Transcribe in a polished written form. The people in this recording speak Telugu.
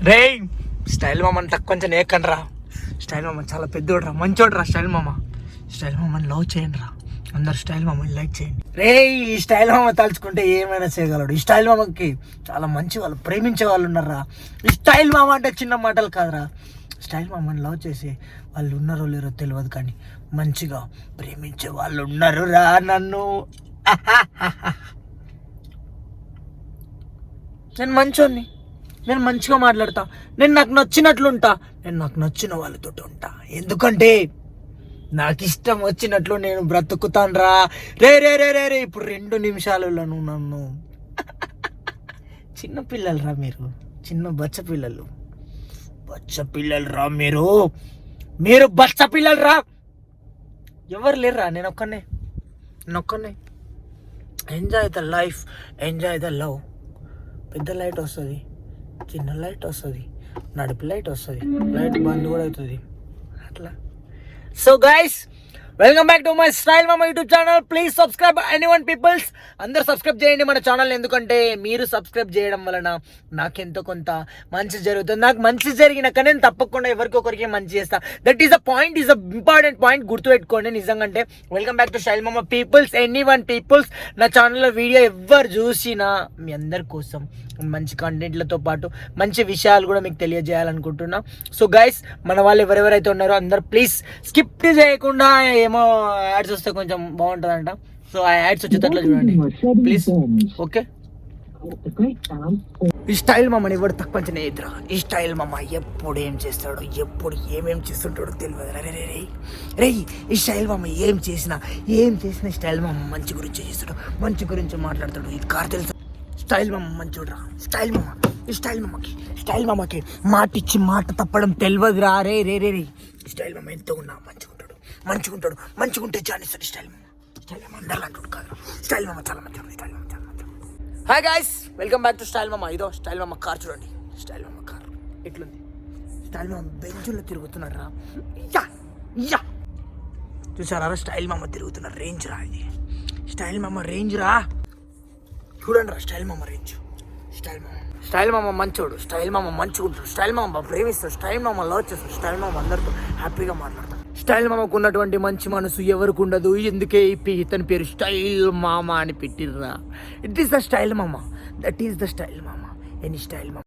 రే స్టైల్ మామని తక్కువ కొంచెం ఏకండి రా. స్టైల్ మామ చాలా పెద్దోడు రా, మంచోడు రా. స్టైల్ మామని లవ్ చేయండి రా అందరు. స్టైల్ మామని లైక్ చేయండి. రే ఈ స్టైల్ మామ తలుచుకుంటే ఏమైనా చేయగలడు. ఈ స్టైల్ మామకి చాలా మంచి వాళ్ళు, ప్రేమించే వాళ్ళు ఉన్నారా. ఈ స్టైల్ మామ అంటే చిన్న మాటలు కాదురా. స్టైల్ మామని లవ్ చేసి వాళ్ళు ఉన్నారో లేరో తెలియదు, కానీ మంచిగా ప్రేమించే వాళ్ళు ఉన్నారు రా. నన్ను నేను మంచోన్ని, నేను మంచిగా మాట్లాడతా, నేను నాకు నచ్చినట్లు ఉంటా, నేను నాకు నచ్చిన వాళ్ళతో ఉంటా. ఎందుకంటే నాకు ఇష్టం వచ్చినట్లు నేను బ్రతుకుతాను రా. రే రే రే రే రే ఇప్పుడు 2 నిమిషాలలో నన్ను చిన్న పిల్లలు రా మీరు, చిన్న బచ్చ పిల్లలు రా మీరు బచ్చ పిల్లలు రా. ఎవరు లేరురా, నేను ఒక్కనే. Enjoy the life, enjoy the love. పెద్ద లైట్ వస్తుంది, చిన్న లైట్ వస్తుంది, నడిపి లైట్ వస్తుంది, లైట్ బంద్ కూడా అవుతుంది అట్లా. So guys, welcome back to my style మామ YouTube channel. Please subscribe anyone peoples. అందరు సబ్స్క్రైబ్ చేయండి మన ఛానల్. ఎందుకంటే మీరు సబ్స్క్రైబ్ చేయడం వలన నాకెంతో కొంత మంచి జరుగుతుంది. నాకు మంచి జరిగినాక నేను తప్పకుండా ఎవరికొకరికి మంచి చేస్తా. That is a point, is a important point, గుర్తుపెట్టుకోండి నిజంగా. అంటే వెల్కమ్ బ్యాక్ టు స్టైల్ మామ పీపుల్స్, ఎనీవన్ పీపుల్స్. నా ఛానల్లో వీడియో ఎవరు చూసినా మీ అందరి కోసం మంచి కంటెంట్లతో పాటు మంచి విషయాలు కూడా మీకు తెలియజేయాలనుకుంటున్నా. సో గైస్, మన వాళ్ళు ఎవరెవరైతే ఉన్నారో అందరు ప్లీజ్ స్కిప్ చేయకుండా, ఏమో యాడ్స్ వస్తే కొంచెం బాగుంటుందంట. సో ఆ యాడ్స్ వచ్చేటట్లు చూడండి ప్లీజ్. ఓకే, ఈ స్టైల్ మామని ఎవరు తక్కువ ఎదురా. ఈ స్టైల్ మామ ఎప్పుడు ఏం చేస్తాడో, ఎప్పుడు ఏమేం చేస్తుంటాడో తెలియదు. రే ఈ స్టైల్ మామ ఏం చేసినా స్టైల్ మామ మంచి గురించి చేస్తాడు, మంచి గురించి మాట్లాడతాడు. ఈ కార్ తెలుసు, స్టైల్ మామ మంచోడ్రా. ఈ స్టైల్ మామకి మాట ఇచ్చి మాట తప్పడం తెలియదురా. రే రే రే రే స్టైల్ మామ ఎంతో ఉన్నా మంచిగుంటే జానిస్తాడు. స్టైల్ మామ అందరిలా అంటాడు కాదు. స్టైల్ మామ చాలా మంచోడు. Hi guys, welcome back to style మామ. ఇదో స్టైల్ మామ కార్ చూడండి. స్టైల్ మామ కార్ ఎట్లుంది. స్టైల్ మామ బెంచుల్లో తిరుగుతున్నారా. చూసారా స్టైల్ మామ తిరుగుతున్నారు. రేంజ్ రా ఇది. స్టైల్ మామ రేంజ్ రా, చూడండి రా. స్టైల్ మామ రేంజ్. స్టైల్ మామ మంచోడు. స్టైల్ మామ మంచిగుంటాడు. స్టైల్ మామ ప్రేమిస్తాడు. స్టైల్ మామ లవ్ చేస్తాడు. స్టైల్ మామ అందరితో హ్యాపీగా మాట్లాడతాడు. స్టైల్ మామకు ఉన్నటువంటి మంచి మనసు ఎవరికి ఉండదు. ఎందుకే ఇతని పేరు స్టైల్ మామ అని పెట్టిర్రా. ఇట్ ఈస్ ద స్టైల్ మామ. దట్ ఈస్ ద స్టైల్ మామ. ఎనీ స్టైల్ మామ.